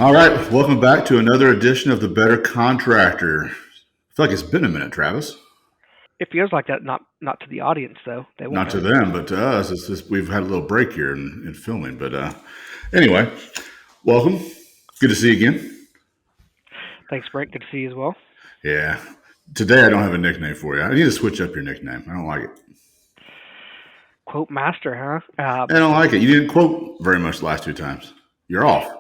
All right, welcome back to another edition of the Better Contractor. I feel like it's been a minute, Travis. It feels like that, not to the audience though. They won't Not know to it. them, but to us, it's just, we've had a little break here in filming. But anyway, welcome. Good to see you again. Thanks, Brent. Good to see you as well. Yeah, today I don't have a nickname for you. I need to switch up your nickname. I don't like it. Quote master, huh? I don't like it. You didn't quote very much the last two times. You're off.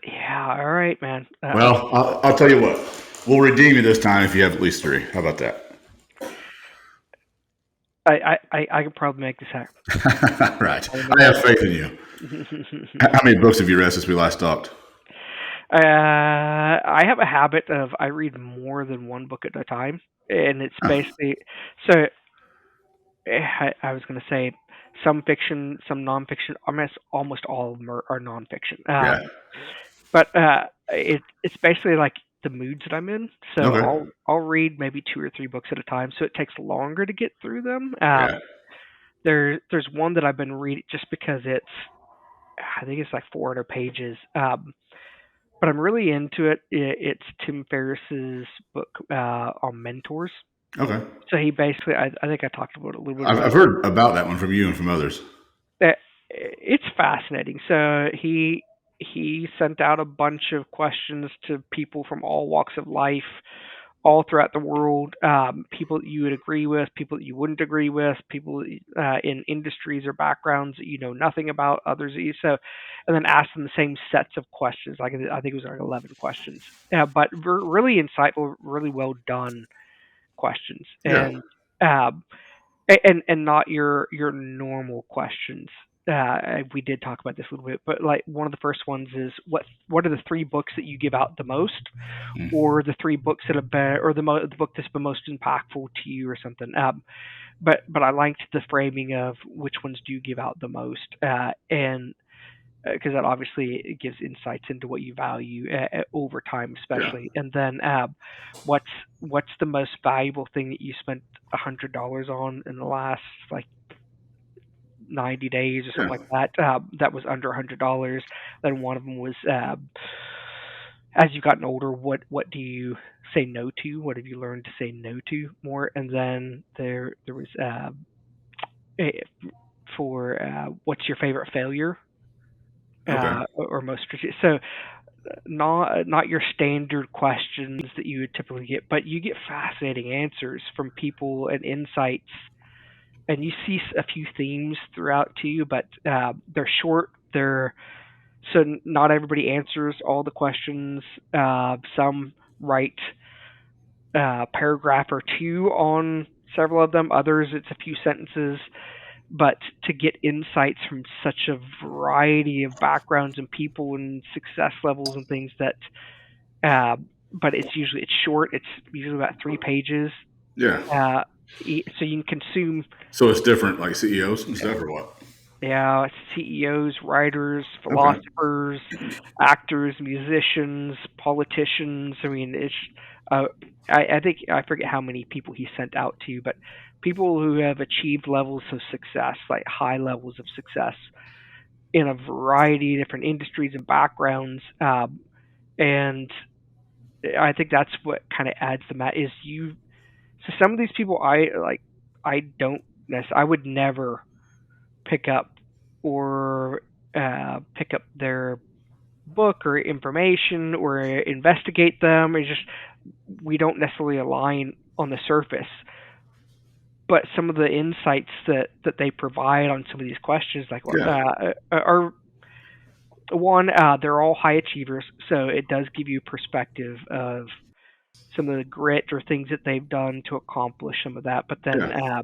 Yeah. All right, man. Well, I'll tell you what. We'll redeem you this time if you have at least three. How about that? I could probably make this happen. Right. Probably I make have faith in you. this How many books have you read since we last talked? I have a habit of I read more than one book at a time, and it's basically so. I was going to say some fiction, some nonfiction. Almost all of them are nonfiction. Yeah. It's basically like the moods that I'm in. So Okay. I'll read maybe two or three books at a time. So it takes longer to get through them. Yeah. There's one that I've been reading just because I think it's like 400 pages. But I'm really into it. It's Tim Ferriss's book on mentors. Okay. So he basically, I think I talked about it a little bit I've about. heard about that one from you and from others. It's fascinating. So he sent out a bunch of questions to people from all walks of life, all throughout the world. People that you would agree with, people that you wouldn't agree with, people in industries or backgrounds that you know nothing about, others that you so, and then asked them the same sets of questions. Like I think it was like 11 questions, but really insightful, really well done questions, Yeah. um, and not your normal questions. We did talk about this a little bit, but like one of the first ones is what are the three books that you give out the most, or the three books that have been, or the book that's been most impactful to you, or something. But I liked the framing of which ones do you give out the most, and because that obviously gives insights into what you value over time, Yeah. especially. And then what's what's the most valuable thing that you spent $100 on in the last like 90 days or something Yeah. like that? That was under $100. Then one of them was as you've gotten older, what do you say no to? What have you learned to say no to more? And then there was eh, for what's your favorite failure Okay. or most strategic. So not your standard questions that you would typically get, but you get fascinating answers from people and insights, and you see a few themes throughout too. But they're short. They're so not everybody answers all the questions. Some write paragraph or two on several of them. Others, it's a few sentences. But to get insights from such a variety of backgrounds and people and success levels and things that, uh, but it's short. It's usually about 3 pages. Yeah. Uh, so you can consume, So it's different, like CEOs and stuff, or what? CEOs, writers, Okay. philosophers, actors, musicians, politicians. I mean, it's. Uh, I think I forget how many people he sent out to, but people who have achieved levels of success, like high levels of success, in a variety of different industries and backgrounds. And I think that's what kind of adds the mat is you. So some of these people I like, I don't necessarily, I would never pick up or pick up their book or information or investigate them. It's just we don't necessarily align on the surface. But some of the insights that they provide on some of these questions, like Yeah. are one, they're all high achievers, so it does give you perspective of some of the grit or things that they've done to accomplish some of that. But then, Yeah.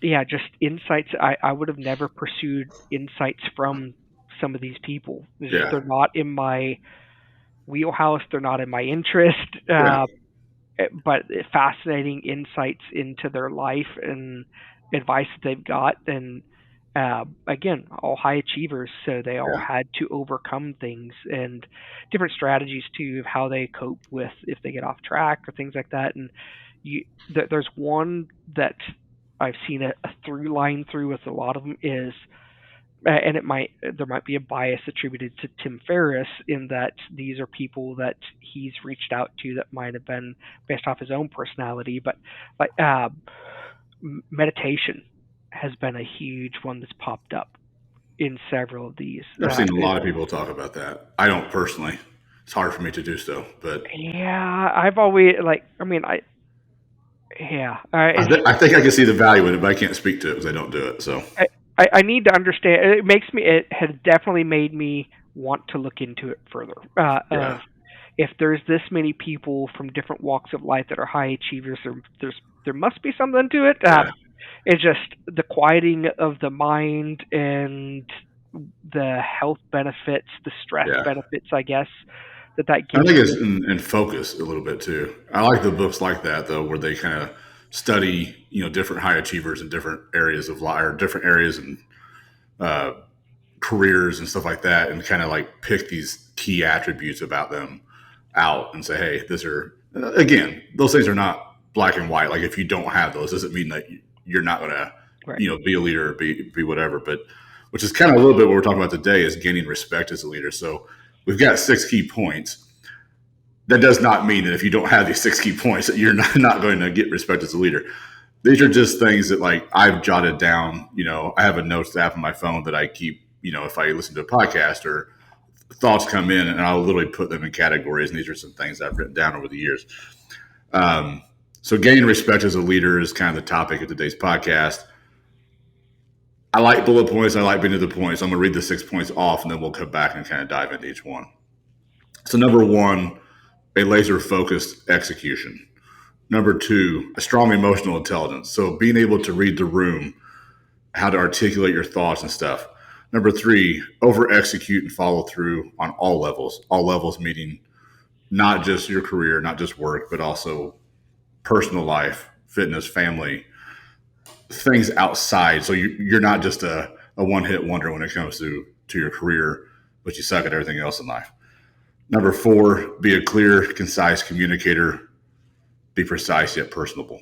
yeah, just insights. I would have never pursued insights from some of these people. It's just Yeah. they're not in my wheelhouse. They're not in my interest. Yeah. But fascinating insights into their life and advice that they've got. And again, all high achievers, so they all Yeah. had to overcome things and different strategies too of how they cope with if they get off track or things like that. And there's one that I've seen a through line through with a lot of them is and there might be a bias attributed to Tim Ferriss in that these are people that he's reached out to that might have been based off his own personality, but like meditation has been a huge one that's popped up in several of these. I've seen a lot of people talk about that. I don't personally. It's hard for me to do so, but Yeah, I've always like. I mean, yeah. I think I can see the value in it, but I can't speak to it because I don't do it. So I, I need to understand. It makes me. It has definitely made me want to look into it further. Of yeah, if there's this many people from different walks of life that are high achievers, there must be something to it. yeah. It's just the quieting of the mind and the health benefits, the stress Yeah. benefits, I guess that I gives think it's you. in focus a little bit too. I like the books like that though, where they kind of study, different high achievers in different areas of life or different areas and uh, careers and stuff like that, and kind of like pick these key attributes about them out and say, hey, these are again, those things are not black and white. Like if you don't have those, doesn't mean that you're not going to, Right. be a leader or be whatever. But which is kind of a little bit what we're talking about today is gaining respect as a leader. So we've got 6 key points. That does not mean that if you don't have these 6 key points that you're not going to get respect as a leader. These are just things that like I've jotted down. I have a notes app on my phone that I keep. If I listen to a podcast or thoughts come in, and I'll literally put them in categories. And these are some things I've written down over the years. So gaining respect as a leader is kind of the topic of today's podcast. I like bullet points. I like being to the point. So I'm going to read the 6 points off, and then we'll come back and kind of dive into each one. So number one, a laser focused execution. Number two, a strong emotional intelligence. So being able to read the room, how to articulate your thoughts and stuff. Number three, over execute and follow through on all levels. All levels meaning not just your career, not just work, but also personal life, fitness, family, things outside. So you're not just a one hit wonder when it comes to your career, but you suck at everything else in life. Number four, be a clear, concise communicator. Be precise yet personable.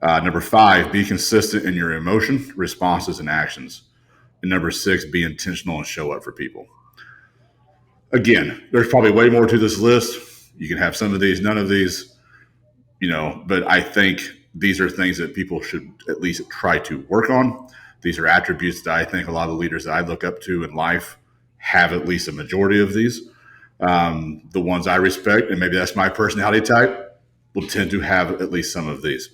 Number five, be consistent in your emotion, responses, and actions. And number six, be intentional and show up for people. Again, there's probably way more to this list. You can have some of these, none of these, but I think these are things that people should at least try to work on. These are attributes that I think a lot of the leaders that I look up to in life have at least a majority of these. The ones I respect, and maybe that's my personality type, will tend to have at least some of these.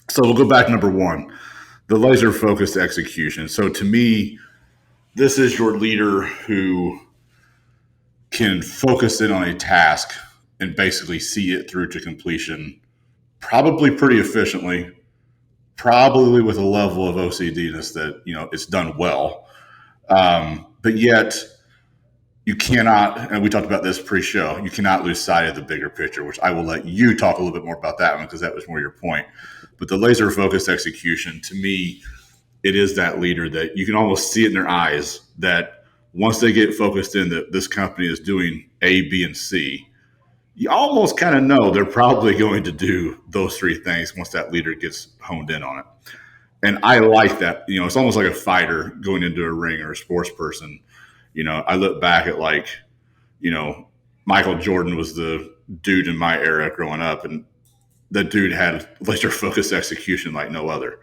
So we'll go back to number one, the laser focused execution. So to me, this is your leader who can focus in on a task and basically see it through to completion, probably pretty efficiently, probably with a level of OCDness that, it's done well. But yet you cannot, and we talked about this pre-show, you cannot lose sight of the bigger picture, which I will let you talk a little bit more about that one because that was more your point. But the laser focused execution, to me, it is that leader that you can almost see it in their eyes that once they get focused in that this company is doing A, B, and C, you almost kind of know they're probably going to do those three things once that leader gets honed in on it. And I like that. It's almost like a fighter going into a ring or a sports person. I look back at you know, Michael Jordan was the dude in my era growing up, and that dude had laser focused execution like no other.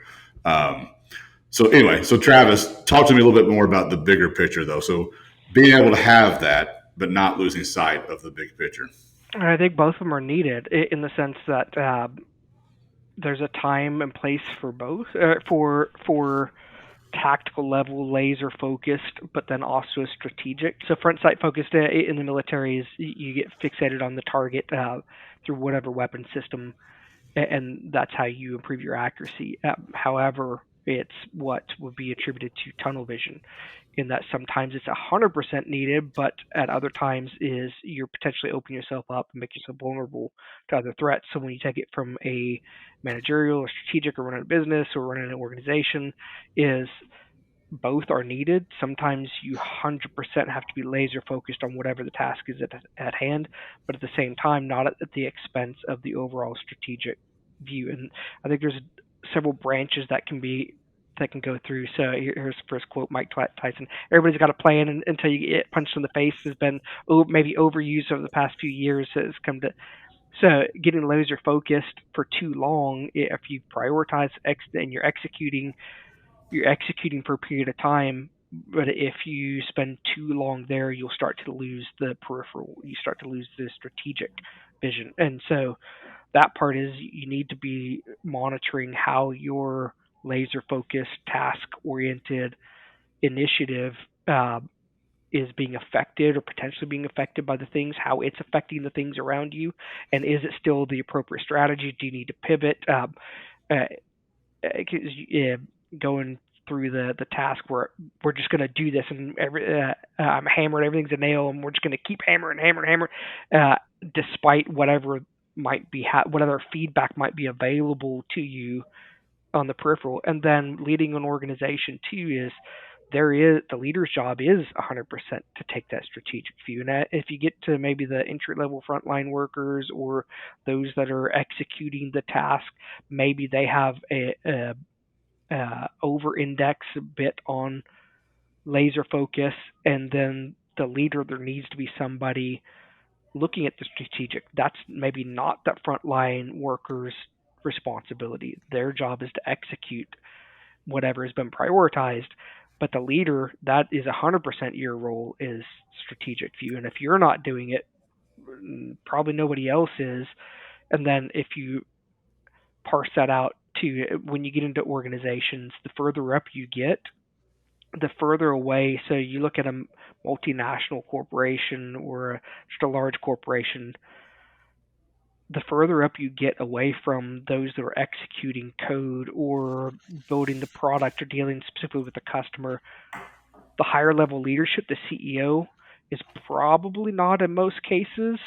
So anyway, so Travis, talk to me a little bit more about the bigger picture, though. So being able to have that, but not losing sight of the big picture. I think both of them are needed in the sense that there's a time and place for both. For tactical level, laser focused, but then also strategic. So front sight focused in the military is you get fixated on the target through whatever weapon system, and that's how you improve your accuracy. However, it's what would be attributed to tunnel vision, in that sometimes it's 100% needed, but at other times is you're potentially opening yourself up and make yourself vulnerable to other threats. So when you take it from a managerial or strategic or running a business or running an organization, is both are needed. Sometimes you 100% have to be laser focused on whatever the task is at hand, but at the same time, not at the expense of the overall strategic view. And I think there's several branches that can go through. So here's the first quote, Mike Tyson. Everybody's got a plan until you get punched in the face has been maybe overused over the past few years. Has come to so getting laser focused for too long. If you prioritize and you're executing for a period of time. But if you spend too long there, you'll start to lose the peripheral. You start to lose the strategic vision. And so that part is you need to be monitoring how your laser focused, task oriented initiative is being affected or potentially being affected by the things, how it's affecting the things around you, and is it still the appropriate strategy? Do you need to pivot? Going through the task where we're just going to do this and I'm hammering, everything's a nail, and we're just going to keep hammering, despite whatever might be whatever feedback might be available to you on the peripheral. And then leading an organization too is the leader's job is 100% to take that strategic view. And if you get to maybe the entry level frontline workers or those that are executing the task, maybe they have a over index a bit on laser focus, and then the leader, there needs to be somebody looking at the strategic. That's maybe not that frontline workers' responsibility. Their job is to execute whatever has been prioritized. But the leader, that is 100% your role, is strategic view. And if you're not doing it, probably nobody else is. And then if you parse that out to when you get into organizations, the further up you get, the further away. So you look at a multinational corporation or just a large corporation, the further up you get away from those that are executing code or building the product or dealing specifically with the customer, the higher level leadership, the CEO, is probably not in most cases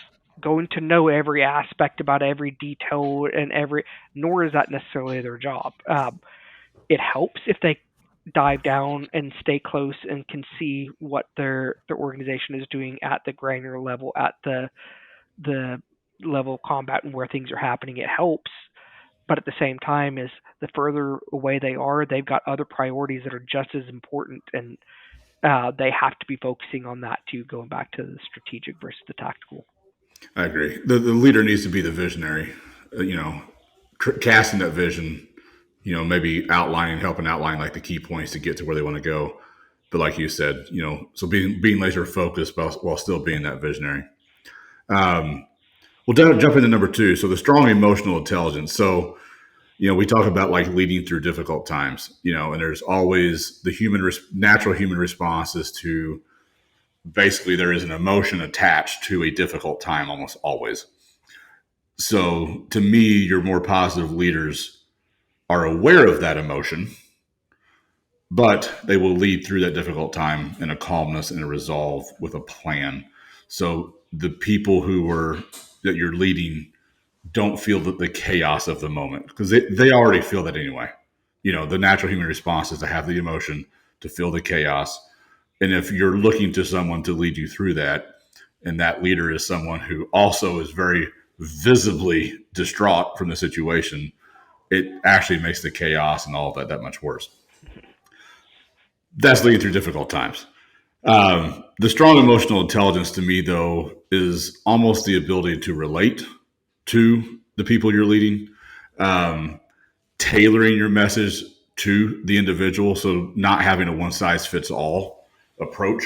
going to know every aspect about every detail and nor is that necessarily their job. It helps if they dive down and stay close and can see what their organization is doing at the granular level, at the level of combat and where things are happening. It helps, but at the same time, is the further away they are, they've got other priorities that are just as important, and they have to be focusing on that too, going back to the strategic versus the tactical. I agree. The leader needs to be the visionary, casting that vision, maybe helping outline like the key points to get to where they want to go. But like you said, so being laser focused while still being that visionary. We'll jump into number 2. So the strong emotional intelligence. So, we talk about like leading through difficult times, and there's always the natural human responses to basically there is an emotion attached to a difficult time almost always. So to me, your more positive leaders are aware of that emotion, but they will lead through that difficult time in a calmness and a resolve with a plan. So the people that you're leading don't feel the chaos of the moment, because they already feel that anyway. The natural human response is to have the emotion, to feel the chaos. And if you're looking to someone to lead you through that, and that leader is someone who also is very visibly distraught from the situation, it actually makes the chaos and all of that much worse. That's leading through difficult times. The strong emotional intelligence to me, though, is almost the ability to relate to the people you're leading, tailoring your message to the individual. So not having a one-size-fits-all approach.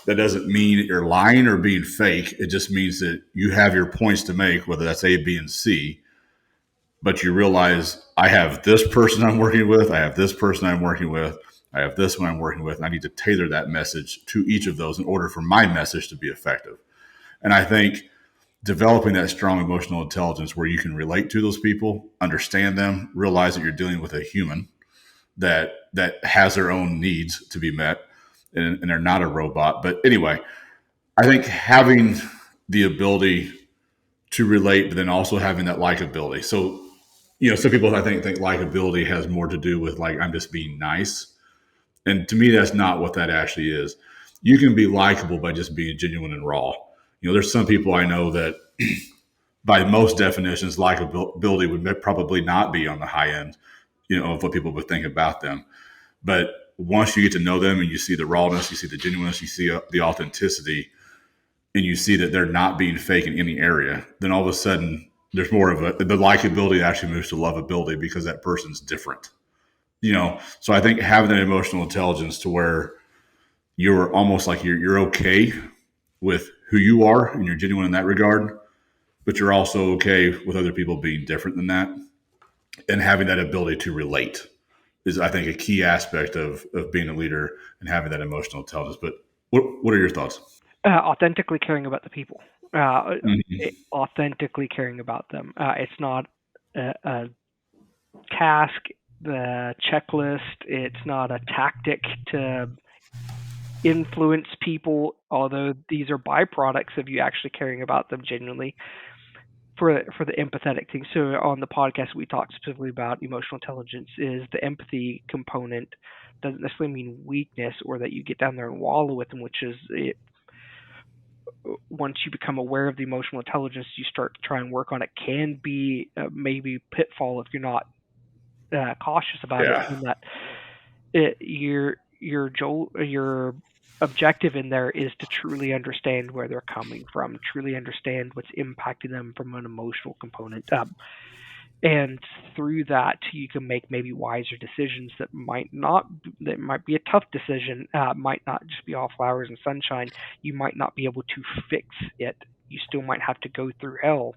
That doesn't mean that you're lying or being fake. It just means that you have your points to make, whether that's A, B, and C, but you realize I have this person I'm working with, I have this person I'm working with, I have this one I'm working with, and I need to tailor that message to each of those in order for my message to be effective. And I think developing that strong emotional intelligence where you can relate to those people, understand them, realize that you're dealing with a human that has their own needs to be met, and they're not a robot. But anyway, I think having the ability to relate, but then also having that likability. So, some people I think likability has more to do with like, I'm just being nice. And to me, that's not what that actually is. You can be likable by just being genuine and raw. There's some people I know that by most definitions, likability would probably not be on the high end, of what people would think about them. But once you get to know them and you see the rawness, you see the genuineness, you see the authenticity, and you see that they're not being fake in any area, then all of a sudden there's more of the likability actually moves to lovability because that person's different. So I think having that emotional intelligence to where you're almost like you're okay with who you are and you're genuine in that regard, but you're also okay with other people being different than that, and having that ability to relate is, I think, a key aspect of being a leader and having that emotional intelligence. But what are your thoughts? Authentically caring about the people. Mm-hmm. Authentically caring about them. It's not a task, the checklist. It's not a tactic to influence people, although these are byproducts of you actually caring about them genuinely for the empathetic thing. So on the podcast we talked specifically about emotional intelligence is the empathy component doesn't necessarily mean weakness or that you get down there and wallow with them, which is it. Once you become aware of the emotional intelligence, you start to try and work on it. Can be maybe pitfall if you're not cautious about it, Yeah. in that your objective in there is to truly understand where they're coming from, truly understand what's impacting them from an emotional component. And through that, you can make maybe wiser decisions that might be a tough decision, might not just be all flowers and sunshine. You might not be able to fix it. You still might have to go through hell,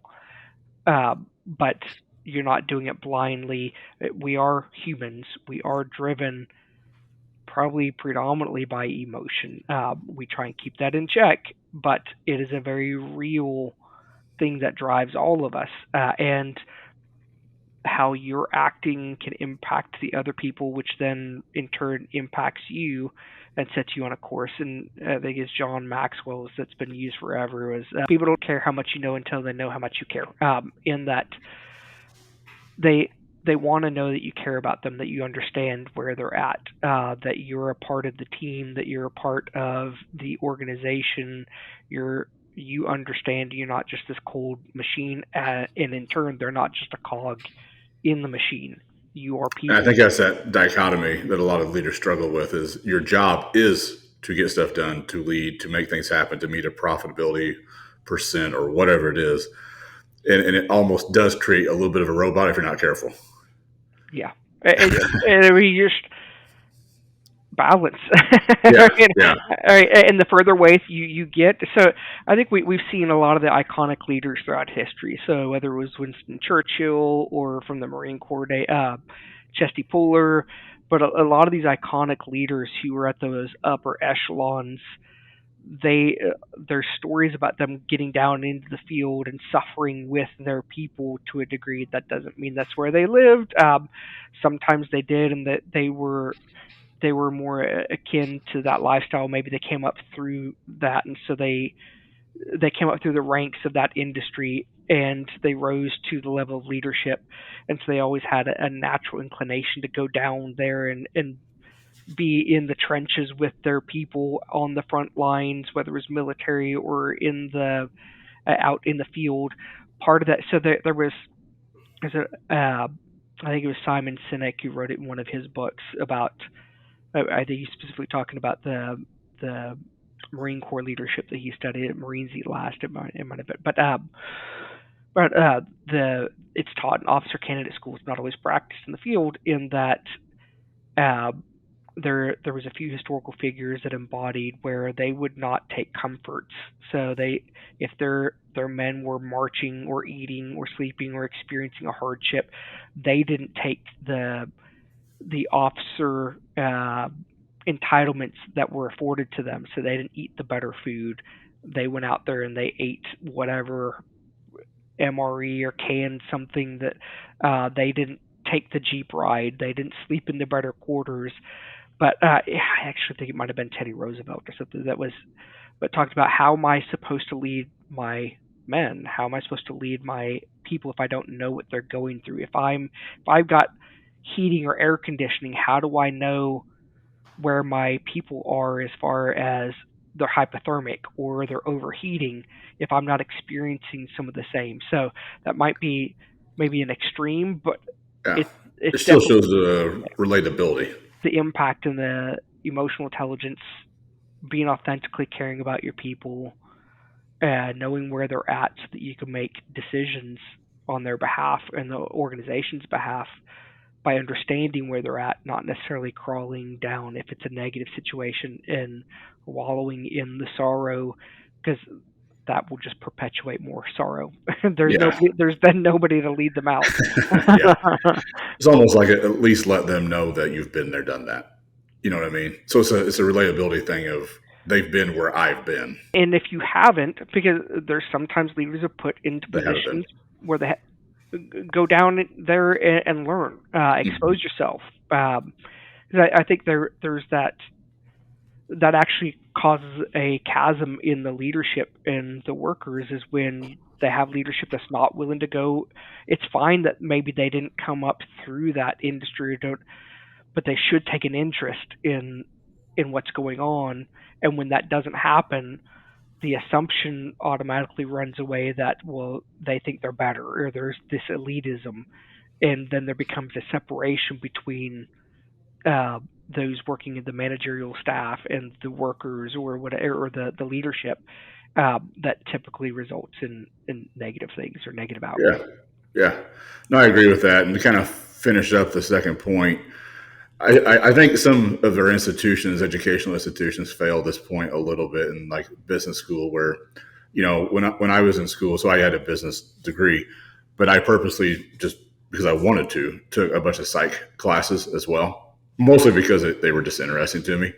but you're not doing it blindly. We are humans. We are driven probably predominantly by emotion. We try and keep that in check, but it is a very real thing that drives all of us. And how you're acting can impact the other people, which then in turn impacts you and sets you on a course. And I think it's John Maxwell's that's been used forever. Is people don't care how much you know until they know how much you care. In that they want to know that you care about them, that you understand where they're at, that you're a part of the team, that you're a part of the organization. You understand you're not just this cold machine, and in turn, they're not just a cog in the machine. You are And I people. think that's that dichotomy that a lot of leaders struggle with is your job is to get stuff done, to lead, to make things happen, to meet a profitability percent or whatever it is. And it almost does create a little bit of a robot if you're not careful. Yeah, and I mean, you're balance. Yeah, yeah. And the further away you get, so I think we've seen a lot of the iconic leaders throughout history. So whether it was Winston Churchill or from the Marine Corps day, Chesty Puller, but a lot of these iconic leaders who were at those upper echelons, there's stories about them getting down into the field and suffering with their people to a degree. That doesn't mean that's where they lived. Sometimes they did, and that they were more akin to that lifestyle. Maybe they came up through that, and so they came up through the ranks of that industry and they rose to the level of leadership, and so they always had a natural inclination to go down there and be in the trenches with their people on the front lines, whether it was military or in the out in the field. Part of that, so there was there's a I think it was Simon Sinek who wrote it in one of his books about. I think he's specifically talking about the Marine Corps leadership that he studied at Marines Eat Last. It might have been, but the it's taught in officer candidate schools, not always practiced in the field. In that uh, there was a few historical figures that embodied where they would not take comforts. So if their men were marching or eating or sleeping or experiencing a hardship, they didn't take the officer entitlements that were afforded to them. So they didn't eat the better food. They went out there and they ate whatever MRE or canned something that they didn't take the Jeep ride. They didn't sleep in the better quarters. But I actually think it might have been Teddy Roosevelt or something that was, but talked about how am I supposed to lead my men? How am I supposed to lead my people if I don't know what they're going through? If I've got heating or air conditioning, how do I know where my people are as far as they're hypothermic or they're overheating if I'm not experiencing some of the same? So that might be maybe an extreme, but Yeah. it It it's still definitely shows the relatability. the impact and the emotional intelligence, being authentically caring about your people, knowing where they're at so that you can make decisions on their behalf and the organization's behalf by understanding where they're at, not necessarily crawling down if it's a negative situation and wallowing in the sorrow, because that will just perpetuate more sorrow. Yeah. There's then nobody to lead them out. Yeah. It's almost like at least let them know that you've been there, done that. You know what I mean? So it's a relatability thing of they've been where I've been. And if you haven't, because there's sometimes leaders are put into They haven't been. positions where they go down there and learn, expose yourself. I think there's that actually causes a chasm in the leadership and the workers is when they have leadership that's not willing to go. It's fine that maybe they didn't come up through that industry or don't, but they should take an interest in what's going on. And when that doesn't happen, the assumption automatically runs away that, well, they think they're better or there's this elitism, and then there becomes a separation between uh, those working in the managerial staff and the workers or whatever, or the leadership, that typically results in negative things or negative Yeah. outcomes. Yeah. No, I agree with that. And to kind of finish up the second point, I think some of our institutions, educational institutions, fail this point a little bit in like business school, where, when I was in school, so I had a business degree, but I purposely, just because I wanted to, took a bunch of psych classes as well, mostly because they were just interesting to me,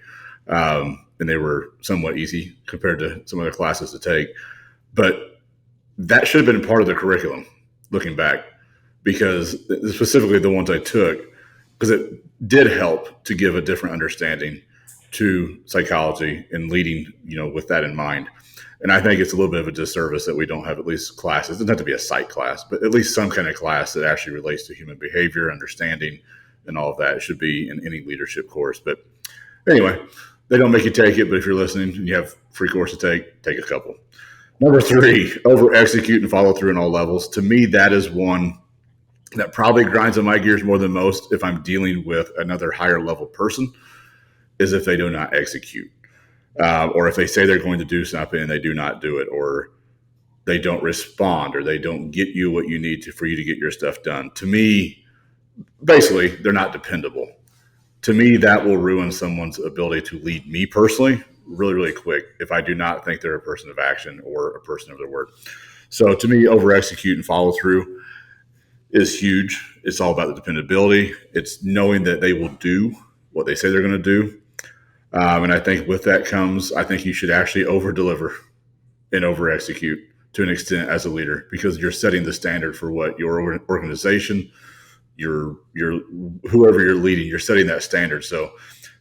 and they were somewhat easy compared to some other classes to take. But that should have been part of the curriculum, looking back, because specifically the ones I took, because it did help to give a different understanding to psychology and leading, with that in mind. And I think it's a little bit of a disservice that we don't have at least classes. It doesn't have to be a psych class, but at least some kind of class that actually relates to human behavior, understanding, and all of that. It should be in any leadership course. But anyway, they don't make you take it, but if you're listening and you have free course to take a couple. Number 3, over execute and follow through in all levels. To me, that is one that probably grinds on my gears more than most if I'm dealing with another higher level person, is if they do not execute, or if they say they're going to do something and they do not do it, or they don't respond, or they don't get you what you need to for you to get your stuff done. To me, basically, they're not dependable. To me, that will ruin someone's ability to lead me personally really, really quick if I do not think they're a person of action or a person of their word. So to me, over execute and follow through is huge. It's all about the dependability. It's knowing that they will do what they say they're going to do. And I think with that comes, I think you should actually over deliver and over execute to an extent as a leader, because you're setting the standard for what your organization, your whoever you're leading, you're setting that standard. So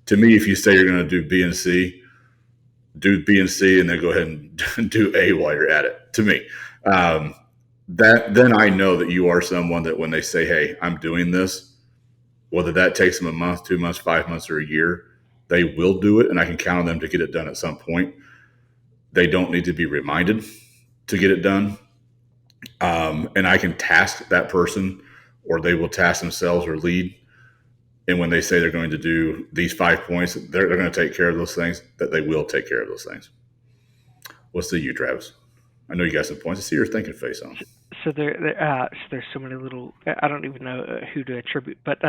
to me, if you say you're going to do B and C, do B and C, and then go ahead and do A while you're at it. To me, that then I know that you are someone that when they say, "Hey, I'm doing this," whether that takes them a month, 2 months, 5 months, or a year, they will do it, and I can count on them to get it done at some point. They don't need to be reminded to get it done, and I can task that person, or they will task themselves or lead. And when they say they're going to do these 5 points, they're going to take care of those things, that they will take care of those things. What's the you, Travis? I know you got some points. I see your thinking face on. So there's so many little. I don't even know who to attribute, but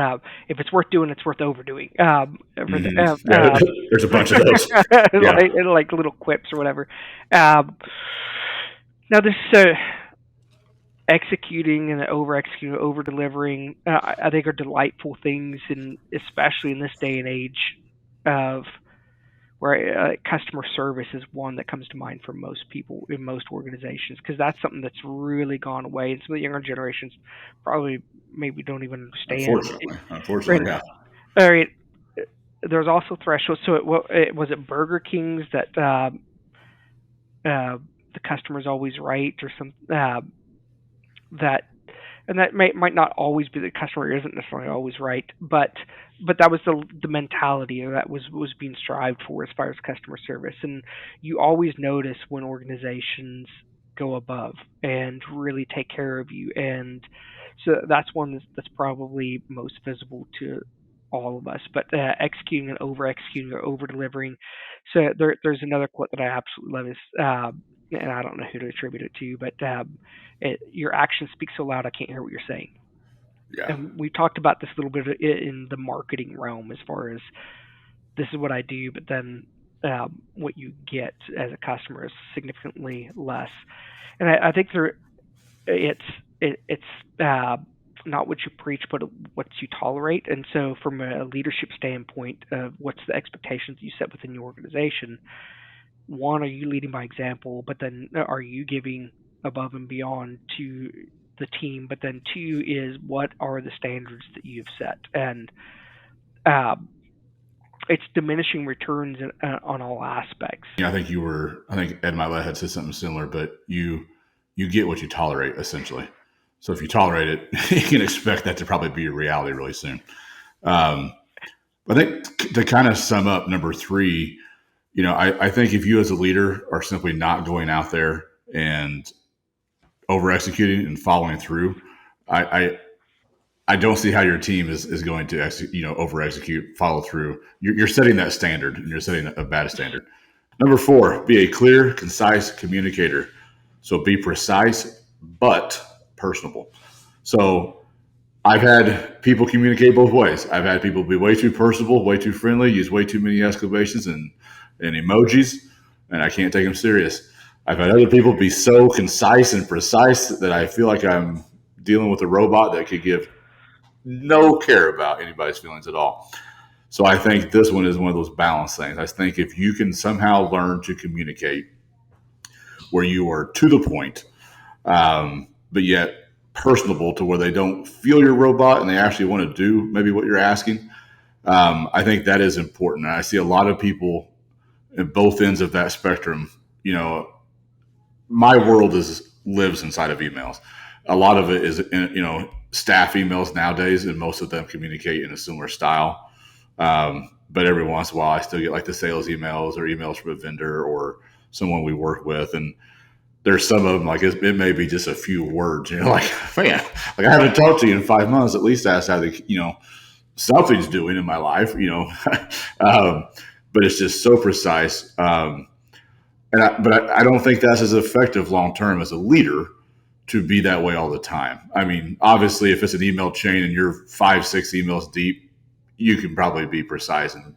if it's worth doing, it's worth overdoing. Yeah, there's a bunch of those. Yeah. like little quips or whatever. Now this executing and over executing, over delivering, I think are delightful things, and especially in this day and age of where customer service is one that comes to mind for most people in most organizations, because that's something that's really gone away, and some of the younger generations probably maybe don't even understand. Right. Unfortunately, yeah. All right. There's also thresholds. So was it Burger King's that the customer's always right, or some that, and that might not always be, the customer isn't necessarily always right, but that was the mentality that was being strived for as far as customer service. And you always notice when organizations go above and really take care of you, and so that's one that's probably most visible to all of us, but executing and over executing or over delivering. So there's another quote that I absolutely love is, and I don't know who to attribute it to, but your actions speak so loud I can't hear what you're saying. Yeah. And we talked about this a little bit in the marketing realm as far as this is what I do, but then what you get as a customer is significantly less. And I think it's not what you preach, but what you tolerate. And so, from a leadership standpoint, of what's the expectations you set within your organization? One, are you leading by example? But then, are you giving above and beyond to the team? But then, two is what are the standards that you've set? And um, it's diminishing returns on all aspects. Yeah, I think Ed Milet had said something similar, but you get what you tolerate, essentially. So if you tolerate it, you can expect that to probably be your reality really soon. Um, I think to kind of sum up number 3, I think if you as a leader are simply not going out there and over executing and following through, I don't see how your team is going to over execute, follow through. You're setting that standard, and you're setting a bad standard. Number 4, be a clear, concise communicator. So be precise, but personable. So I've had people communicate both ways. I've had people be way too personable, way too friendly, use way too many exclamations and emojis, and I can't take them serious. I've had other people be so concise and precise that I feel like I'm dealing with a robot that could give no care about anybody's feelings at all. So I think this one is one of those balance things. I think if you can somehow learn to communicate where you are to the point, but yet personable to where they don't feel you're a robot and they actually want to do maybe what you're asking, I think that is important. And I see a lot of people at both ends of that spectrum. My world lives inside of emails. A lot of it is, staff emails nowadays, and most of them communicate in a similar style. But every once in a while, I still get like the sales emails or emails from a vendor or someone we work with. And there's some of them, like it may be just a few words, like, man, like I haven't talked to you in 5 months. At least that's how something's doing in my life, but it's just so precise. But I don't think that's as effective long-term as a leader to be that way all the time. I mean, obviously, if it's an email chain and you're 5-6 emails deep, you can probably be precise and,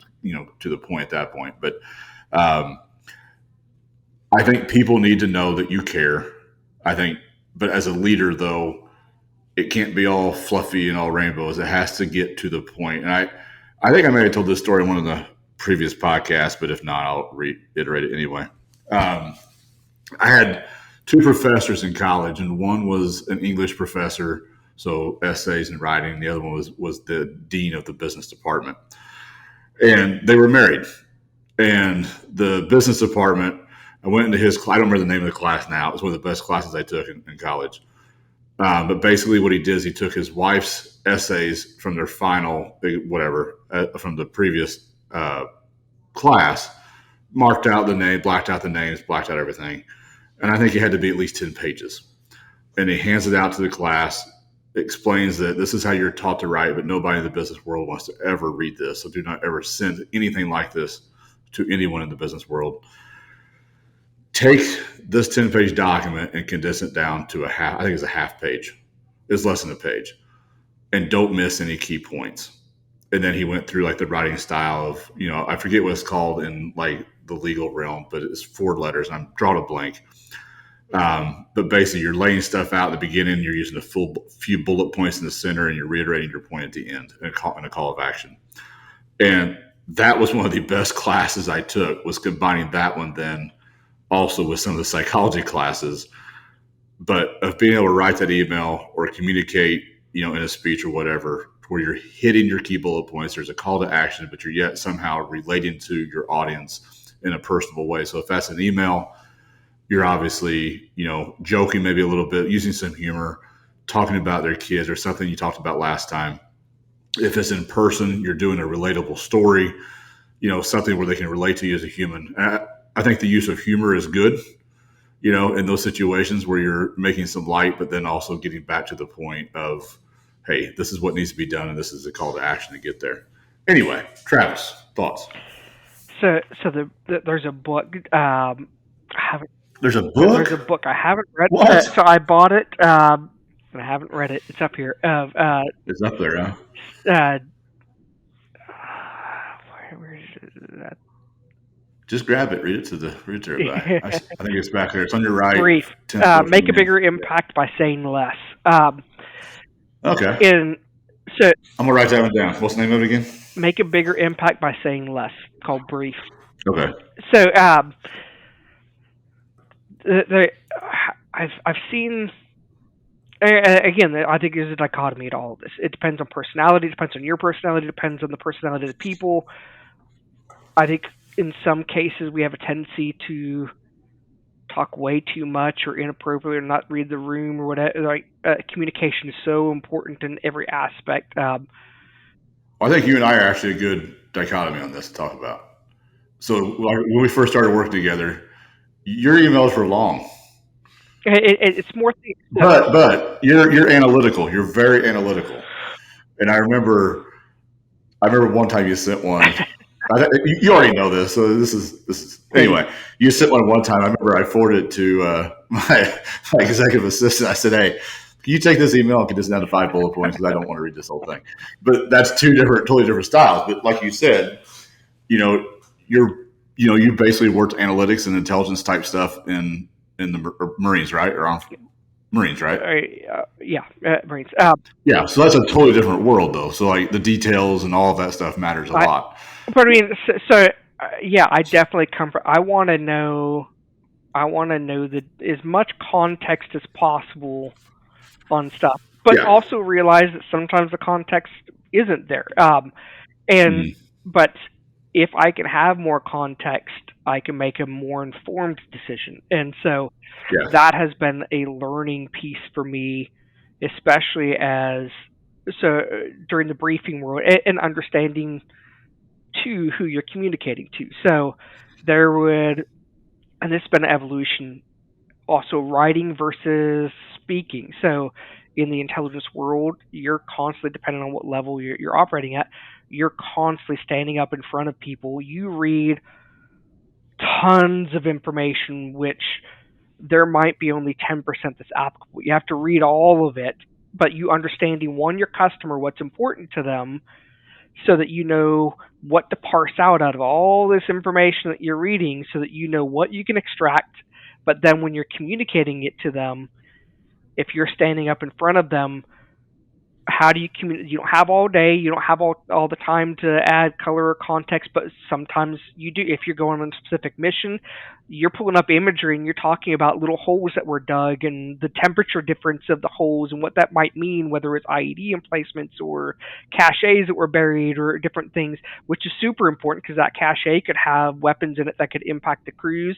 to the point at that point. But I think people need to know that you care. But as a leader, though, it can't be all fluffy and all rainbows. It has to get to the point. And I think I may have told this story in one of the previous podcasts, but if not, I'll reiterate it anyway. I had 2 professors in college, and one was an English professor, so essays and writing. The other one was the dean of the business department. And they were married. And the business department, I went into his class. I don't remember the name of the class now. It was one of the best classes I took in college. But basically what he did is he took his wife's essays from their final, from the previous class, marked out the name, blacked out the names, blacked out everything. And I think it had to be at least 10 pages. And he hands it out to the class, explains that this is how you're taught to write, but nobody in the business world wants to ever read this. So do not ever send anything like this to anyone in the business world. Take this 10-page document and condense it down to I think it's a half page. It's less than a page. And don't miss any key points. And then he went through like the writing style of, I forget what it's called in like the legal realm, but it's 4 letters and I'm drawing a blank. But basically you're laying stuff out at the beginning, you're using a few bullet points in the center, and you're reiterating your point at the end in a call of action. And that was one of the best classes I took, was combining that one then also with some of the psychology classes, but of being able to write that email or communicate, in a speech or whatever, where you're hitting your key bullet points, there's a call to action, but you're yet somehow relating to your audience in a personable way. So if that's an email, you're obviously, joking maybe a little bit, using some humor, talking about their kids or something you talked about last time. If it's in person, you're doing a relatable story, something where they can relate to you as a human. I think the use of humor is good, in those situations where you're making some light, but then also getting back to the point of, hey, this is what needs to be done, and this is a call to action to get there. Anyway, Travis, thoughts? There's a book. I haven't. There's a There's book. a book I haven't read. What? So I bought it. And I haven't read it. It's up here. It's up there, huh? Uh, where is that? Just grab it. Read it to everybody. I think it's back there. It's on your right. Brief. 10 foot Make from a you. bigger impact by saying less. Okay. In so I'm gonna write that one down. What's the name of it again? Make a bigger impact by saying less. Called Brief. Okay. So I've seen. Again, I think there's a dichotomy to all of this. It depends on personality. It depends on your personality. It depends on the personality of the people. I think in some cases we have a tendency to talk way too much or inappropriately or not read the room or whatever. Like communication is so important in every aspect. I think you and I are actually a good dichotomy on this to talk about. So when we first started working together, your emails were long. It's more things. But you're analytical. You're very analytical. And I remember one time you sent one. You already know this, so this is anyway. You sent one time. I remember I forwarded it to my executive assistant. I said, "Hey, can you take this email and get this down to 5 bullet points because I don't want to read this whole thing." But that's totally different styles. But like you said, you basically worked analytics and intelligence type stuff in the Marines, right? Or on Marines, right? Marines. Yeah, so that's a totally different world, though. So like the details and all of that stuff matters a lot. But I mean, yeah, I definitely come from. I want to know that as much context as possible on stuff, but also realize that sometimes the context isn't there. But if I can have more context, I can make a more informed decision. And so that has been a learning piece for me, especially during the briefing world and understanding to who you're communicating to. So and this has been an evolution, also writing versus speaking. So in the intelligence world, you're constantly, depending on what level you're operating at, you're constantly standing up in front of people. You read tons of information, which there might be only 10% that's applicable. You have to read all of it, but you understanding, one, your customer, what's important to them, so that you know what to parse out of all this information that you're reading, so that you know what you can extract. But then when you're communicating it to them, if you're standing up in front of them, how do you communicate? You don't have all day. You don't have all the time to add color or context, but sometimes you do. If you're going on a specific mission, you're pulling up imagery and you're talking about little holes that were dug and the temperature difference of the holes and what that might mean, whether it's IED emplacements or caches that were buried or different things, which is super important because that cache could have weapons in it that could impact the crews.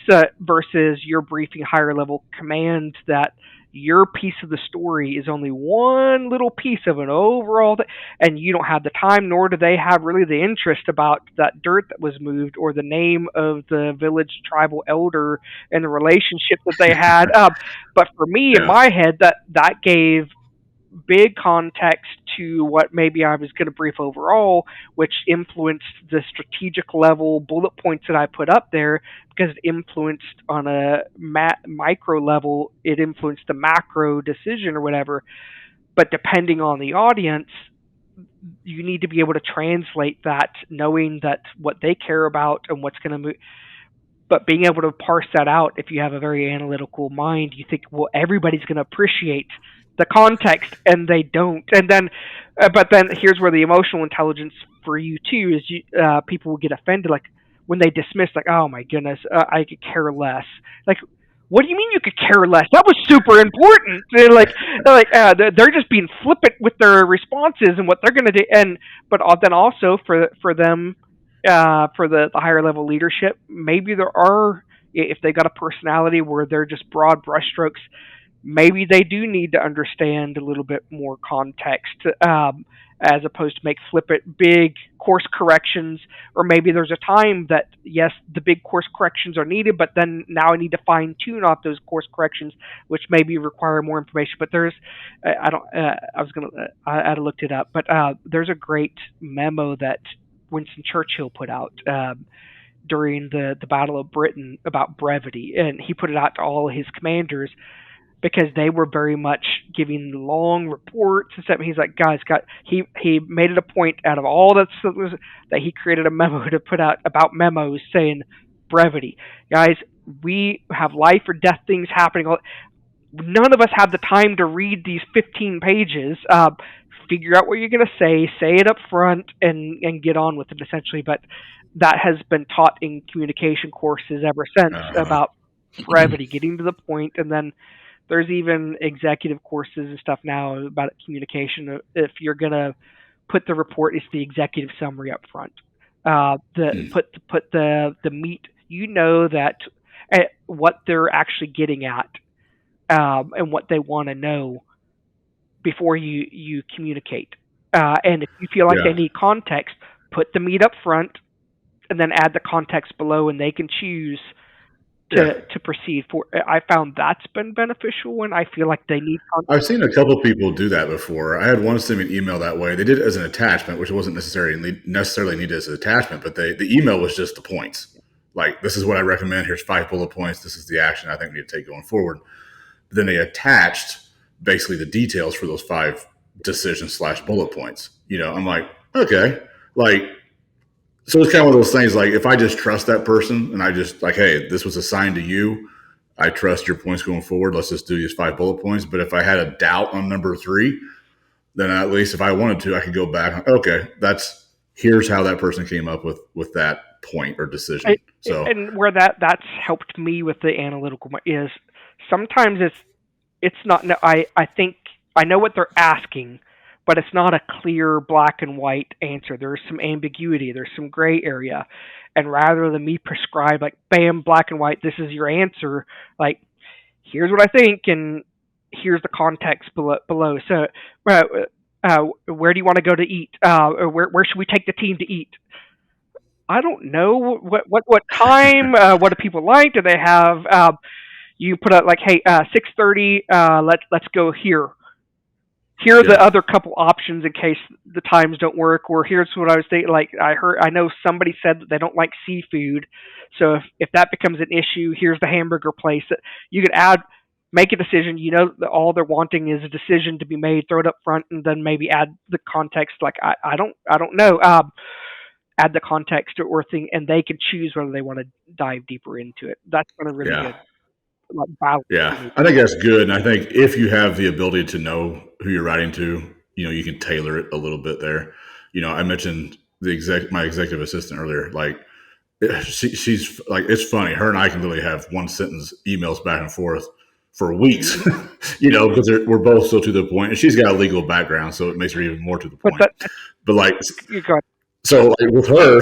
So versus your briefing higher level command that your piece of the story is only one little piece of an overall and you don't have the time, nor do they have really the interest about that dirt that was moved or the name of the village tribal elder and the relationship that they had. But for me, in my head, that gave big context to what maybe I was going to brief overall, which influenced the strategic level bullet points that I put up there, because it influenced on a micro level, it influenced the macro decision or whatever. But depending on the audience, you need to be able to translate that, knowing that what they care about and what's going to move. But being able to parse that out, if you have a very analytical mind, you think, well, everybody's going to appreciate the context, and they don't. And then, but then here's where the emotional intelligence for you too is. People will get offended, like when they dismiss, like, "Oh my goodness, I could care less." Like, what do you mean you could care less? That was super important. They're just being flippant with their responses and what they're going to do. And but then also for them, for the higher level leadership, maybe there are, if they got a personality where they're just broad brushstrokes, maybe they do need to understand a little bit more context, as opposed to make flippant big course corrections. Or maybe there's a time that, yes, the big course corrections are needed, but then now I need to fine tune off those course corrections, which maybe require more information. But there's, I don't, I was gonna, I had looked it up, but there's a great memo that Winston Churchill put out during the Battle of Britain about brevity, and he put it out to all of his commanders because they were very much giving long reports and stuff. He's like, guys, he made it a point out of all that he created a memo to put out about memos saying brevity. Guys, we have life or death things happening. None of us have the time to read these 15 pages. Figure out what you're going to say it up front, and get on with it, essentially. But that has been taught in communication courses ever since, about brevity, getting to the point. And then there's even executive courses and stuff now about communication. If you're going to put the report, it's the executive summary up front. Put the meat, that what they're actually getting at, and what they want to know before you communicate. And if you feel like they need context, put the meat up front and then add the context below, and they can choose to proceed. I found that's been beneficial when I feel like they need context. I've seen a couple people do that before. I had one send me an email that way. They did it as an attachment, which wasn't necessarily needed as an attachment, but the email was just the points. Like, this is what I recommend. Here's 5 bullet points. This is the action I think we need to take going forward. But then they attached basically the details for those 5 decisions / bullet points. I'm like, okay, so it's kind of one of those things, like, if I just trust that person and I just like, hey, this was assigned to you, I trust your points going forward, let's just do these 5 bullet points. But if I had a doubt on number 3, then at least if I wanted to, I could go back. Okay, here's how that person came up with that point or decision. And where that's helped me with the analytical is sometimes it's not. I think I know what they're asking, but it's not a clear black and white answer. There's some ambiguity. There's some gray area. And rather than me prescribe, like, bam, black and white, this is your answer, like, here's what I think, and here's the context below. So where do you want to go to eat? Or where should we take the team to eat? I don't know. What time? What do people like? Do they have... you put out, like, hey, 6:30, let's go here. Here are the other couple options in case the times don't work. Or here's what I was thinking. Like, I know somebody said that they don't like seafood, so if that becomes an issue, here's the hamburger place that you could make a decision. That all they're wanting is a decision to be made. Throw it up front, and then maybe add the context. Like, I don't know. Add the context or thing, and they can choose whether they want to dive deeper into it. That's been a really good. Yeah, I think that's good. And I think if you have the ability to know who you're writing to, you can tailor it a little bit there. I mentioned my executive assistant earlier. Like, she's like, it's funny. Her and I can really have 1-sentence emails back and forth for weeks, because we're both so to the point. And she's got a legal background, so it makes her even more to the point. But like, so like with her,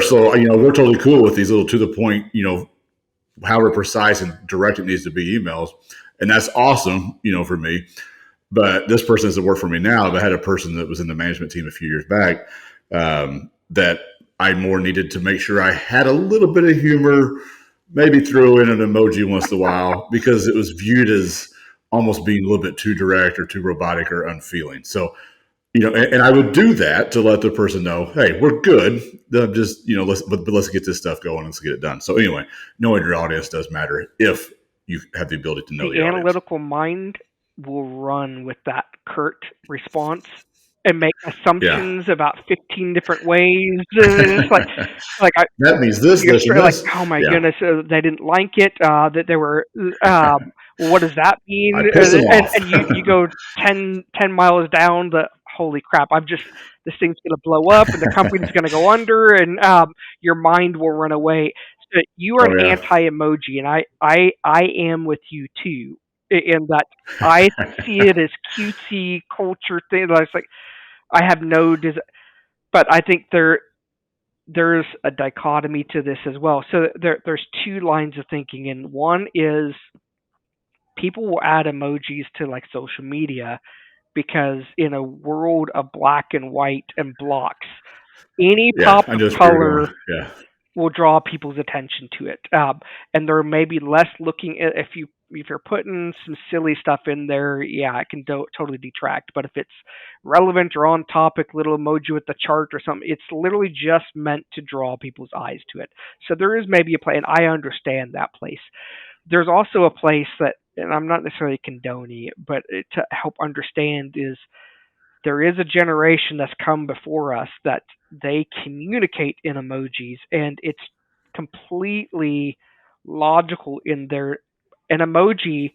we're totally cool with these little to the point, however precise and direct it needs to be emails. And that's awesome, for me. But this person doesn't work for me now. But I had a person that was in the management team a few years back that I more needed to make sure I had a little bit of humor, maybe throw in an emoji once in a while, because it was viewed as almost being a little bit too direct or too robotic or unfeeling. So, and I would do that to let the person know, hey, we're good. Just, let's get this stuff going. Let's get it done. So anyway, knowing your audience does matter if you have the ability to know the analytical mind will run with that curt response and make assumptions about 15 different ways. It's like that means this, and this. Like, oh my goodness, they didn't like it. That they were. Well, what does that mean? And you go 10 miles down the. Holy crap! This thing's going to blow up, and the company's going to go under, and your mind will run away. So you are an anti-emoji, and I am with you too. In that, I see it as cutesy culture thing. It's like I have no desire, but I think there's a dichotomy to this as well. So there's 2 lines of thinking, and one is people will add emojis to like social media because in a world of black and white and blocks, any Yeah, pop I of know where you're going. color Yeah, will draw people's attention to it. And they're maybe less looking at if you're putting some silly stuff in there, yeah, it can totally detract. But if it's relevant or on topic, little emoji with the chart or something, it's literally just meant to draw people's eyes to it. So there is maybe a place, and I understand that place. There's also a place that, and I'm not necessarily condoning it, but to help understand is there is a generation that's come before us that they communicate in emojis, and it's completely logical in their an emoji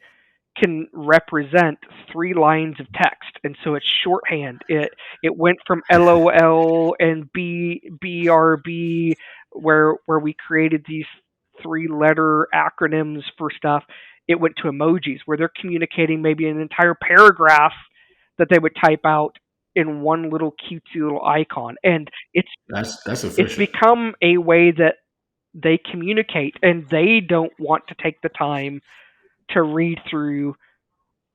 can represent 3 lines of text, and so it's shorthand. It went from LOL and BRB, where we created these 3 letter acronyms for stuff. It went to emojis, where they're communicating maybe an entire paragraph that they would type out in one little cutesy little icon, and that's it's efficient. become a way that they communicate, and they don't want to take the time to read through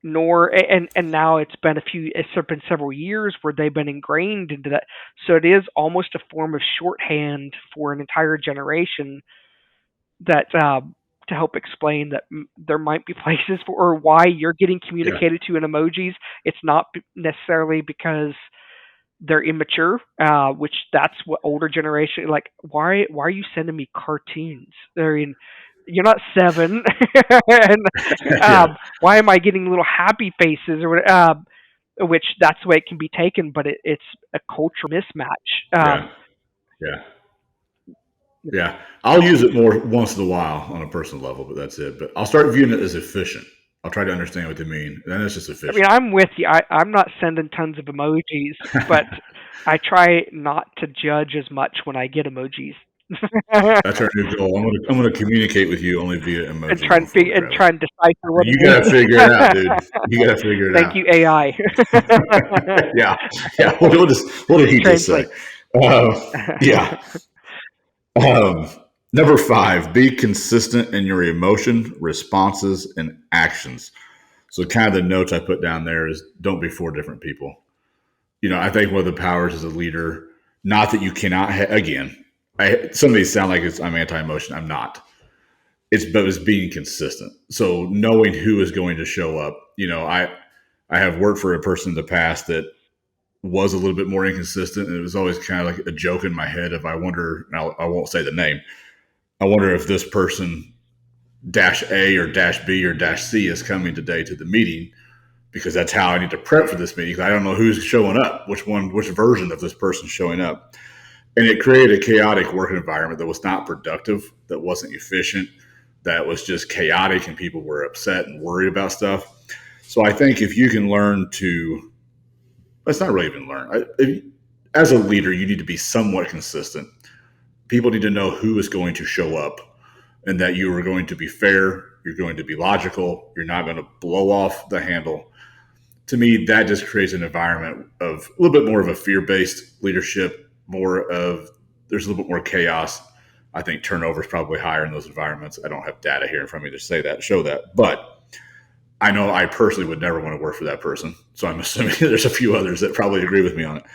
nor and now it's been several years where they've been ingrained into that, so it is almost a form of shorthand for an entire generation that to help explain that there might be places for or why you're getting Yeah, communicated to in emojis. It's not necessarily because they're immature, which that's what older generation like. Why are you sending me cartoons? I mean, you're not 7, and yeah, why am I getting little happy faces or what? Which that's the way it can be taken, but it's a cultural mismatch. yeah, yeah, yeah. I'll use it more once in a while on a personal level, but that's it. But I'll start viewing it as efficient. I'll try to understand what they mean. And then it's just I mean, efficient. I'm with you. I'm not sending tons of emojis, but I try not to judge as much when I get emojis. That's our new goal. I'm gonna communicate with you only via and emoji try going and forward, Travis. try and decipher what it You gotta means. figure it out, dude. You gotta figure it Thank out. you, AI. Yeah, yeah. What did he just say? Translate. Yeah. Um, Number 5, be consistent in your emotion, responses, and actions. So, kind of the notes I put down there is don't be 4 different people. I think one of the powers as a leader, not that you cannot, again, some of these sound like I'm anti emotion. I'm not. But it's being consistent. So, knowing who is going to show up. I have worked for a person in the past that was a little bit more inconsistent, and it was always kind of like a joke in my head of I won't say the name. I wonder if this person dash A or dash B or dash C is coming today to the meeting because that's how I need to prep for this meeting. I don't know who's showing up, which version of this person's showing up. And it created a chaotic work environment that was not productive, that wasn't efficient, that was just chaotic, and people were upset and worried about stuff. So I think if you can learn to, it's not really even learn. As a leader, you need to be somewhat consistent. People need to know who is going to show up and that you are going to be fair, you're going to be logical, you're not going to blow off the handle. To me, that just creates an environment of a little bit more of a fear-based leadership, there's a little bit more chaos. I think turnover is probably higher in those environments. I don't have data here in front of me to show that, but I know I personally would never want to work for that person. So I'm assuming there's a few others that probably agree with me on it.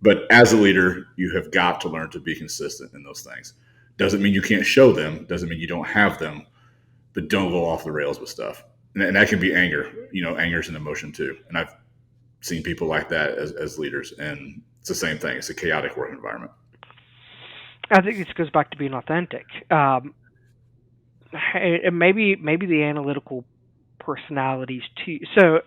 But as a leader, you have got to learn to be consistent in those things. Doesn't mean you can't show them, doesn't mean you don't have them, but don't go off the rails with stuff. And that can be anger. Anger is an emotion too. And I've seen people like that as leaders. And it's the same thing. It's a chaotic work environment. I think this goes back to being authentic. And maybe the analytical personalities too. So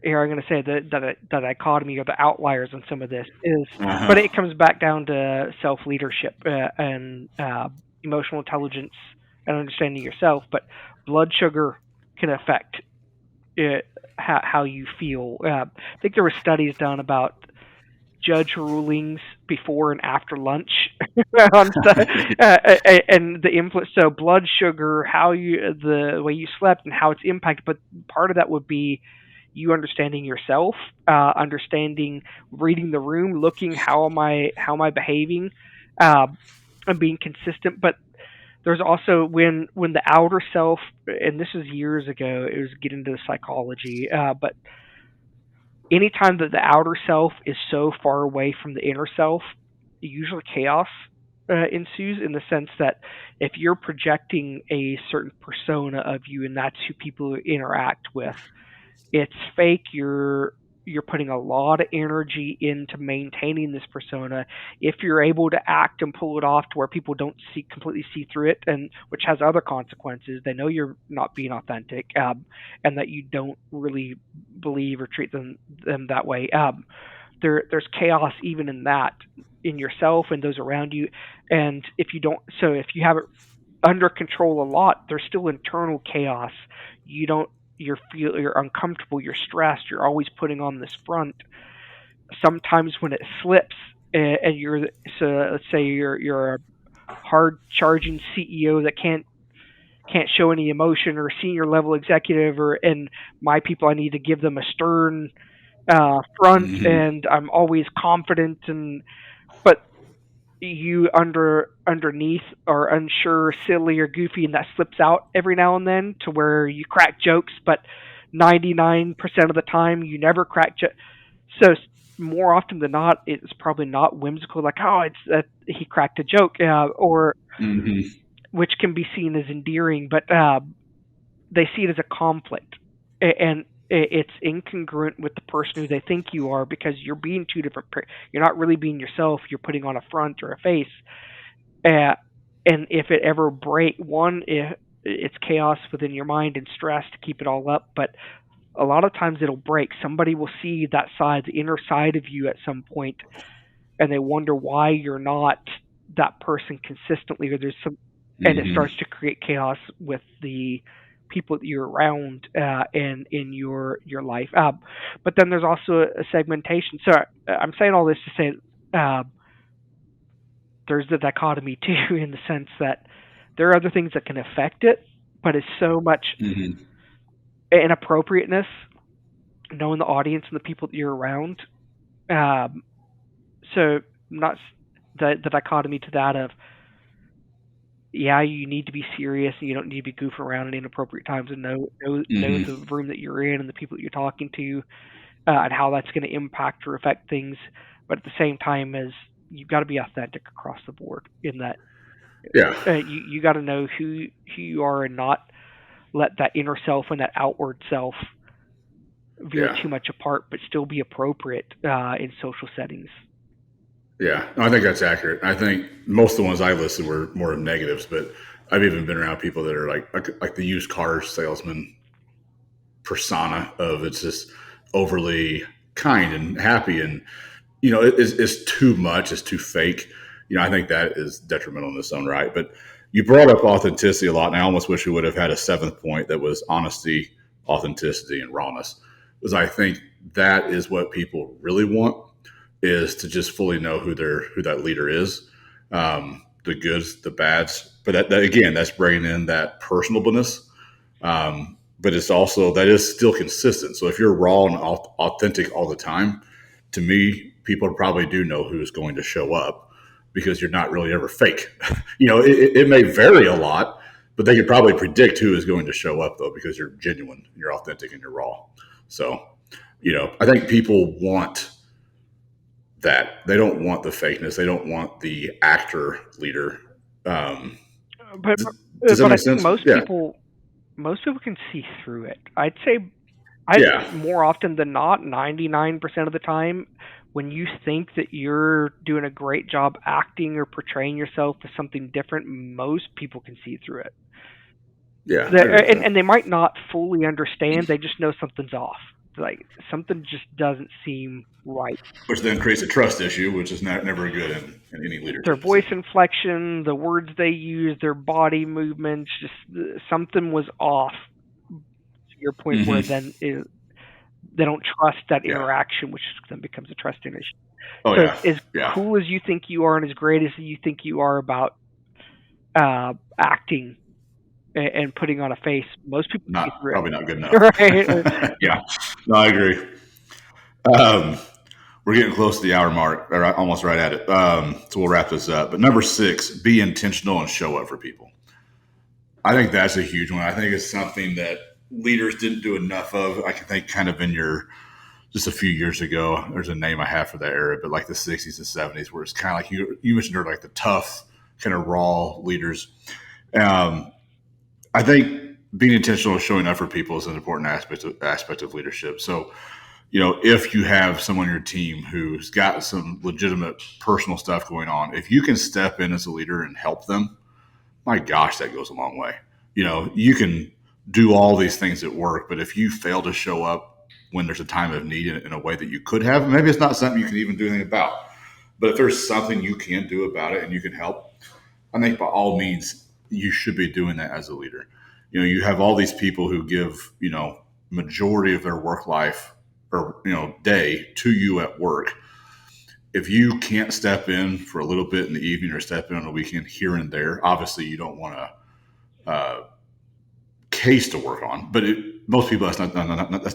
here I'm going to say the dichotomy or the outliers in some of this is, but Uh-huh. it comes back down to self leadership and emotional intelligence and understanding yourself. But blood sugar can affect how you feel. I think there were studies done about judge rulings before and after lunch on and the influence. So blood sugar, how the way you slept and how it's impacted. But part of that would be you understanding yourself, understanding, reading the room, looking how am I behaving, uh, and being consistent. But there's also when the outer self, and this was years ago, it was getting into psychology, but anytime that the outer self is so far away from the inner self, usually chaos ensues, in the sense that if you're projecting a certain persona of you and that's who people interact with, it's fake. You're putting a lot of energy into maintaining this persona. If you're able to act and pull it off to where people don't completely see through it, and which has other consequences, they know you're not being authentic, and that you don't really believe or treat them that way. There's chaos even in that, in yourself and those around you. And if you have it under control a lot, there's still internal chaos. You don't you're uncomfortable, you're stressed, you're always putting on this front. Sometimes when it slips, and you're, so let's say you're a hard charging CEO that can't show any emotion, or senior level executive, or, and my people, I need to give them a stern front, Mm-hmm. and I'm always confident, and but you underneath are unsure, silly, or goofy, and that slips out every now and then to where you crack jokes, but 99% of the time you never crack jokes. So more often than not, it's probably not whimsical, like, oh, it's that he cracked a joke, or Mm-hmm. which can be seen as endearing, but they see it as a conflict, and it's incongruent with the person who they think you are, because you're being two different. You're not really being yourself. You're putting on a front or a face. Uh, and if it ever it's chaos within your mind and stress to keep it all up. But a lot of times it'll break. Somebody will see that side, the inner side of you, at some point, and they wonder why you're not that person consistently, or there's some, and it starts Mm-hmm. to create chaos with the people that you're around, and in your life. But then there's also a segmentation. So I'm saying all this to say, uh, there's the dichotomy too, in the sense that there are other things that can affect it, but it's so much Mm-hmm. inappropriateness, knowing the audience and the people that you're around. Um, so not the dichotomy to that of, yeah, you need to be serious and you don't need to be goofing around at inappropriate times, and know the Mm-hmm. room that you're in and the people that you're talking to, and how that's going to impact or affect things. But at the same time, as you've got to be authentic across the board, in that Yeah. you got to know who you are, and not let that inner self and that outward self veer Yeah. too much apart, but still be appropriate in social settings. Yeah. No, I think that's accurate. I think most of the ones I listed were more negatives, but I've even been around people that are like the used car salesman persona of, it's just overly kind and happy, and it's too much, it's too fake. I think that is detrimental in its own right. But you brought up authenticity a lot, and I almost wish we would have had a seventh point that was honesty, authenticity, and rawness, because I think that is what people really want, is to just fully know who that leader is, the goods, the bads. But that again, that's bringing in that personableness. But it's also, that is still consistent. So if you're raw and authentic all the time, to me, people probably do know who's going to show up, because you're not really ever fake. It may vary a lot, but they could probably predict who is going to show up, though, because you're genuine, you're authentic, and you're raw. So, I think people want that. They don't want the fakeness. They don't want the actor leader. Um, But does that but I make think sense? Yeah. most people can see through it. I'd Yeah. more often than not, 99% of the time, when you think that you're doing a great job acting or portraying yourself as something different, most people can see through it. Yeah. I agree with that. And they might not fully understand, they just know something's off. Like, something just doesn't seem right. Which then creates a trust issue, which is never good in any Their leadership voice position. inflection, the words they use, their body movements, just something was off, to your point, where Mm-hmm. then they don't trust that Yeah. interaction, which then becomes a trusting issue. Oh So yeah. as Yeah. cool as you think you are, and as great as you think you are about acting and putting on a face, most people see Not through probably not good it, enough. right? Yeah. No, I agree. Um, we're getting close to the hour mark, or almost right at it. So we'll wrap this up. But number 6, be intentional and show up for people. I think that's a huge one. I think it's something that leaders didn't do enough of. I can think kind of in your just a few years ago, there's a name I have for that era, but like the 60s and 70s, where it's kind of like you mentioned earlier, like the tough, kind of raw leaders. Um, I think being intentional, showing up for people is an important aspect of leadership. So, if you have someone on your team who's got some legitimate personal stuff going on, if you can step in as a leader and help them, my gosh, that goes a long way. You can do all these things at work, but if you fail to show up when there's a time of need in a way that you could have, maybe it's not something you can even do anything about. But if there's something you can do about it and you can help, I think by all means, you should be doing that as a leader. You have all these people who give, majority of their work life or, day to you at work. If you can't step in for a little bit in the evening or step in on the weekend here and there, obviously you don't want a case to work on, but most people that's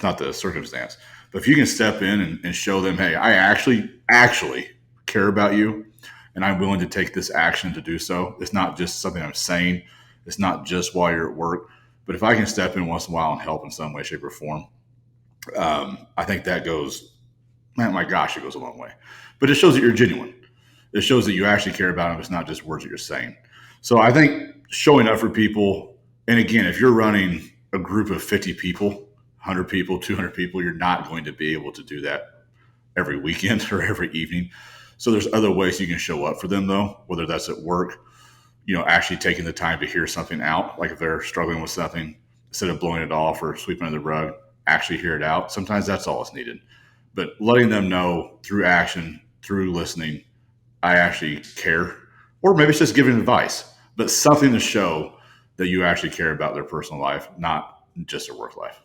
not the circumstance. But if you can step in and show them, hey, I actually care about you, and I'm willing to take this action to do so. It's not just something I'm saying. It's not just while you're at work. But if I can step in once in a while and help in some way, shape, or form, I think that goes, man, my gosh, it goes a long way. But it shows that you're genuine. It shows that you actually care about them. It's not just words that you're saying. So I think showing up for people, and again, if you're running a group of 50 people, 100 people, 200 people, you're not going to be able to do that every weekend or every evening. So there's other ways you can show up for them, though, whether that's at work, actually taking the time to hear something out. Like if they're struggling with something, instead of blowing it off or sweeping under the rug, actually hear it out. Sometimes that's all it's needed. But letting them know through action, through listening, I actually care. Or maybe it's just giving advice, but something to show that you actually care about their personal life, not just their work life.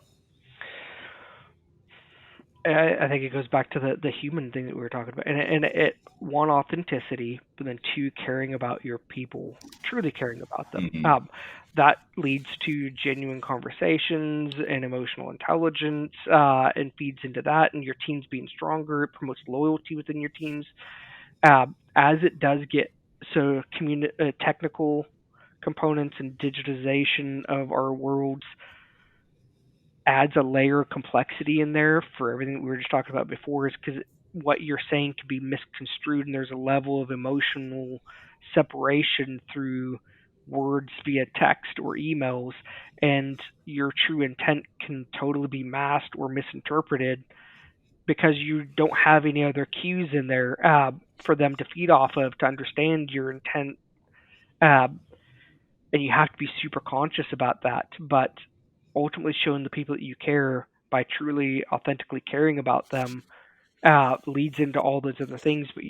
I think it goes back to the human thing that we were talking about, and it one, authenticity, but then two, caring about your people, truly caring about them. Mm-hmm. That leads to genuine conversations and emotional intelligence, and feeds into that, and your teams being stronger. It promotes loyalty within your teams. As it does get so technical components and digitization of our worlds adds a layer of complexity in there for everything that we were just talking about before, is because what you're saying can be misconstrued, and there's a level of emotional separation through words via text or emails, and your true intent can totally be masked or misinterpreted because you don't have any other cues in there for them to feed off of to understand your intent. Uh, and you have to be super conscious about that. But ultimately, showing the people that you care by truly, authentically caring about them leads into all those other things. But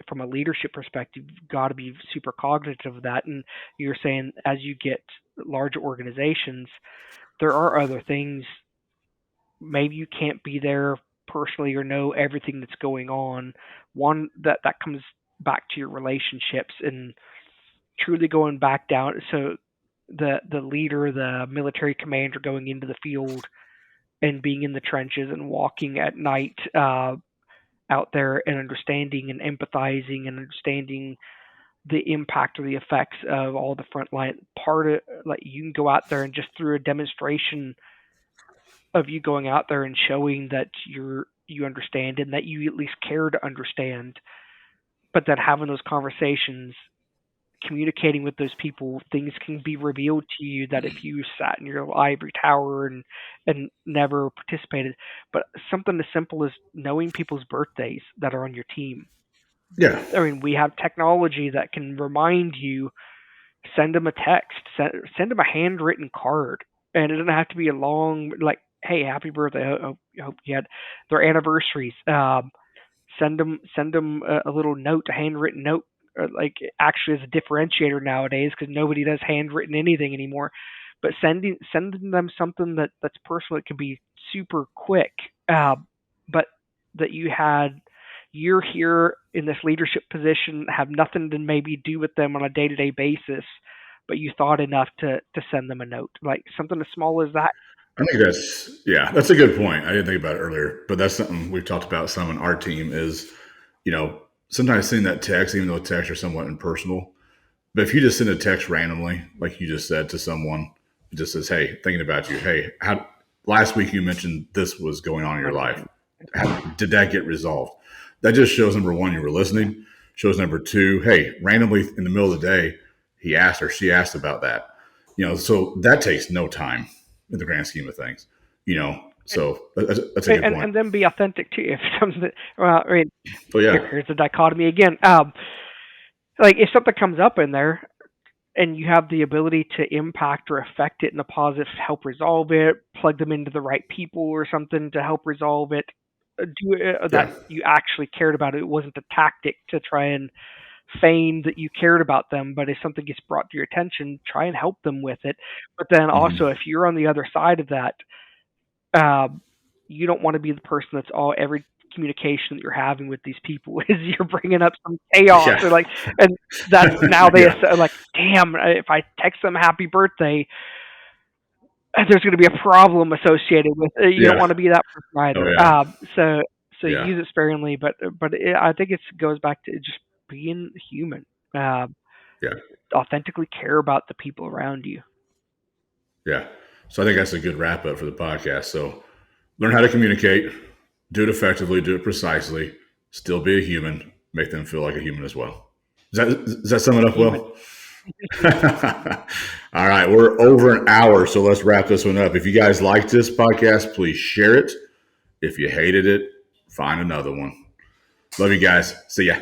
from a leadership perspective, you've got to be super cognitive of that. And you're saying as you get larger organizations, there are other things. Maybe you can't be there personally or know everything that's going on. One that comes back to your relationships and truly going back down. So the leader, the military commander going into the field and being in the trenches and walking at night out there and understanding and empathizing and understanding the impact or the effects of all the front line part of, like, you can go out there and just through a demonstration of you going out there and showing that you understand and that you at least care to understand, but then having those conversations, communicating with those people, things can be revealed to you that if you sat in your ivory tower and never participated. But something as simple as knowing people's birthdays that are on your team. Yeah. I mean, we have technology that can remind you. Send them a text, send them a handwritten card, and it doesn't have to be a long, like, hey, happy birthday. I hope you had their anniversaries. Send them a little note, a handwritten note, like actually as a differentiator nowadays because nobody does handwritten anything anymore. But sending them something that's personal, it can be super quick. But that you're here in this leadership position, have nothing to maybe do with them on a day to day basis, but you thought enough to send them a note, like something as small as that. I think that's a good point. I didn't think about it earlier, but that's something we've talked about some in our team is, sometimes sending that text, even though texts are somewhat impersonal, But if you just send a text randomly, like you just said to someone, it just says, "Hey, thinking about you. Hey, last week you mentioned this was going on in your life. Did that get resolved?" That just shows, number one, you were listening. Shows, number two, hey, randomly in the middle of the day, he asked or she asked about that. So that takes no time in the grand scheme of things. So that's a good point. And then be authentic too. If something, well, I mean, So yeah, here's the dichotomy again. Like if something comes up in there, and you have the ability to impact or affect it in a positive, help resolve it, plug them into the right people or something to help resolve it, do it, yeah, that you actually cared about it. It wasn't a tactic to try and feign that you cared about them, but if something gets brought to your attention, try and help them with it. But then also, if you're on the other side of that, uh, you don't want to be the person that's all every communication that you're having with these people is you're bringing up some chaos yeah, or like, and that's now they yeah, like, damn, if I text them happy birthday, there's going to be a problem associated with it. You don't want yeah. to be that person Oh either. yeah, So yeah, use it sparingly, but I think it goes back to just being human. Uh, yeah, Authentically care about the people around you. yeah. So I think that's a good wrap up for the podcast. So learn how to communicate, do it effectively, do it precisely, still be a human, make them feel like a human as well. Does that sum it up Human. well? All right, we're over an hour, so let's wrap this one up. If you guys liked this podcast, please share it. If you hated it, find another one. Love you guys. See ya.